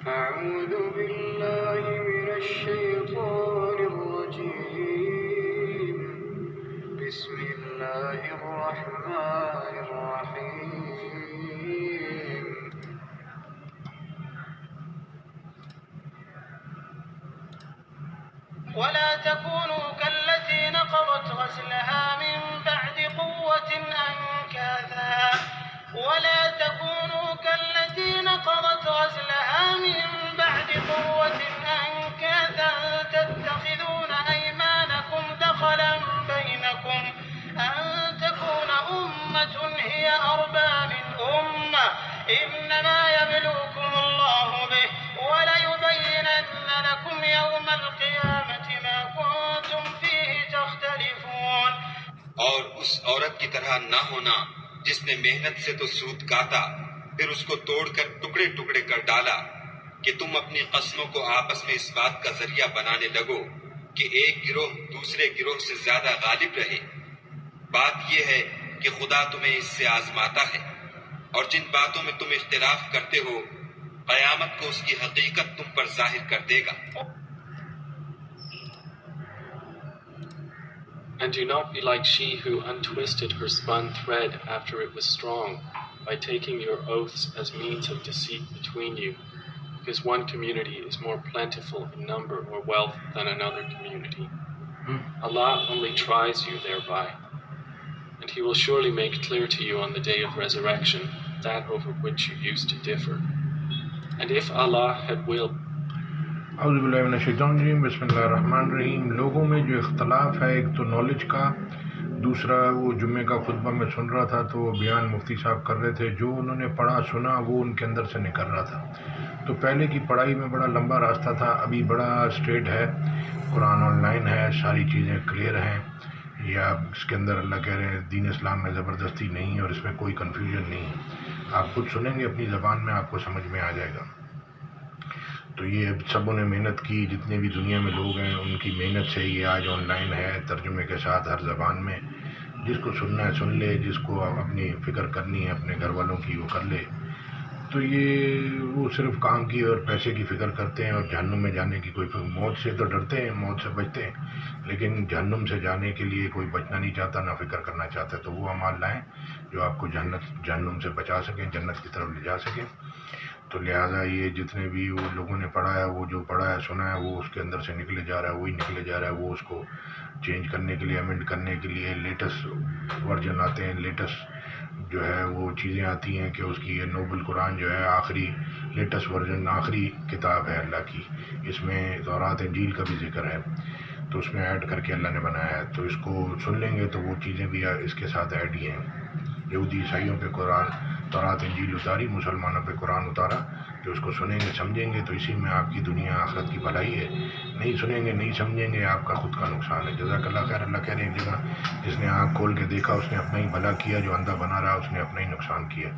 أعوذ بالله من الشيطان الرجيم بسم الله الرحمن الرحيم ولا تكونوا كالتي نقضت غزلها من بعد قوة أنكاثا ولا تكونوا كالتي نقضت غزلها من بعد قوة أنكاثا تتخذون أيمانكم دخلا بينكم أن تكون أمة هي أربى من أمة إنما يبلوكم الله به وليبينن لكم يوم القيامة ما كنتم فيه تختلفون. اور اس عورت کی طرح نہ ہونا جس نے محنت سے تو سود کاتا پھر اس کو توڑ کر ٹکڑے ٹکڑے کر ڈالا کہ تم اپنی قسموں کو آپس میں اس بات کا ذریعہ بنانے لگو کہ ایک گروہ دوسرے گروہ سے زیادہ غالب رہے. بات یہ ہے کہ خدا تمہیں اس سے آزماتا ہے اور جن باتوں میں تم اختلاف کرتے ہو قیامت کو اس کی حقیقت تم پر ظاہر کر دے گا. And do not be like she who untwisted her spun thread after it was strong, by taking your oaths as means of deceit between you, because one community is more plentiful in number or wealth than another community. Allah only tries you thereby, and He will surely make clear to you on the day of resurrection that over which you used to differ. And if Allah had willed. اعوذ باللہ من الشیطان الرجیم بسم اللہ الرحمن الرحیم. لوگوں میں جو اختلاف ہے ایک تو نالج کا، دوسرا وہ جمعے کا خطبہ میں سن رہا تھا تو وہ بیان مفتی صاحب کر رہے تھے، جو انہوں نے پڑھا سنا وہ ان کے اندر سے نکل رہا تھا. تو پہلے کی پڑھائی میں بڑا لمبا راستہ تھا، ابھی بڑا اسٹریٹ ہے، قرآن آن لائن ہے، ساری چیزیں کلیئر ہیں. یا اس کے اندر اللہ کہہ رہے ہیں دین اسلام میں زبردستی نہیں ہے اور اس میں کوئی کنفیوژن نہیں ہے. آپ خود سنیں گے اپنی زبان میں آپ کو سمجھ میں آ جائے گا. تو یہ سبوں نے محنت کی، جتنے بھی دنیا میں لوگ ہیں ان کی محنت سے یہ آج آن لائن ہے، ترجمے کے ساتھ ہر زبان میں. جس کو سننا ہے سن لے، جس کو اپنی فکر کرنی ہے اپنے گھر والوں کی وہ کر لے. تو یہ وہ صرف کام کی اور پیسے کی فکر کرتے ہیں اور جہنم میں جانے کی کوئی موت سے تو ڈرتے ہیں، موت سے بچتے ہیں، لیکن جہنم سے جانے کے لیے کوئی بچنا نہیں چاہتا، نہ فکر کرنا چاہتا. تو وہ اعمال لائیں جو آپ کو جہنم سے بچا سکیں، جنت کی طرف لے جا سکیں. تو لہٰذا یہ جتنے بھی وہ لوگوں نے پڑھا ہے، وہ جو پڑھا ہے سنا ہے وہ اس کے اندر سے نکلے جا رہا ہے، وہی نکلے جا رہا ہے. وہ اس کو چینج کرنے کے لیے، امینڈ کرنے کے لیے لیٹسٹ ورژن آتے ہیں، لیٹسٹ جو ہے وہ چیزیں آتی ہیں کہ اس کی یہ نوبل قرآن جو ہے آخری لیٹسٹ ورژن، آخری کتاب ہے اللہ کی. اس میں تورات انجیل کا بھی ذکر ہے تو اس میں ایڈ کر کے اللہ نے بنایا ہے. تو اس کو سن لیں گے تو وہ چیزیں بھی اس کے ساتھ ایڈ ہی ہیں. یہودی عیسائیوں پہ قرآن تورات انجیل اتاری، مسلمانوں پہ قرآن اتارا. کہ اس کو سنیں گے سمجھیں گے تو اسی میں آپ کی دنیا آخرت کی بھلائی ہے. نہیں سنیں گے نہیں سمجھیں گے آپ کا خود کا نقصان ہے. جزاک اللہ خیر. اللہ کہہ رہے ہیں جگہ جس نے آنکھ کھول کے دیکھا اس نے اپنا ہی بھلا کیا، جو اندھا بنا رہا اس نے اپنا ہی نقصان کیا.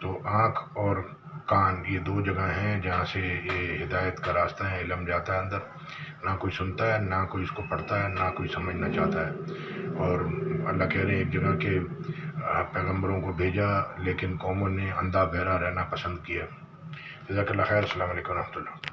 تو آنکھ اور کان یہ دو جگہ ہیں جہاں سے یہ ہدایت کا راستہ ہے، علم جاتا ہے اندر. نہ کوئی سنتا ہے، نہ کوئی اس کو پڑھتا ہے، نہ کوئی سمجھنا چاہتا ہے. اور اللہ کہہ رہے ہیں ایک جگہ کہ پیغمبروں کو بھیجا لیکن قوموں نے اندھا بہرا رہنا پسند کیا. جزاک اللہ خیر. السلام علیکم و رحمۃ اللہ.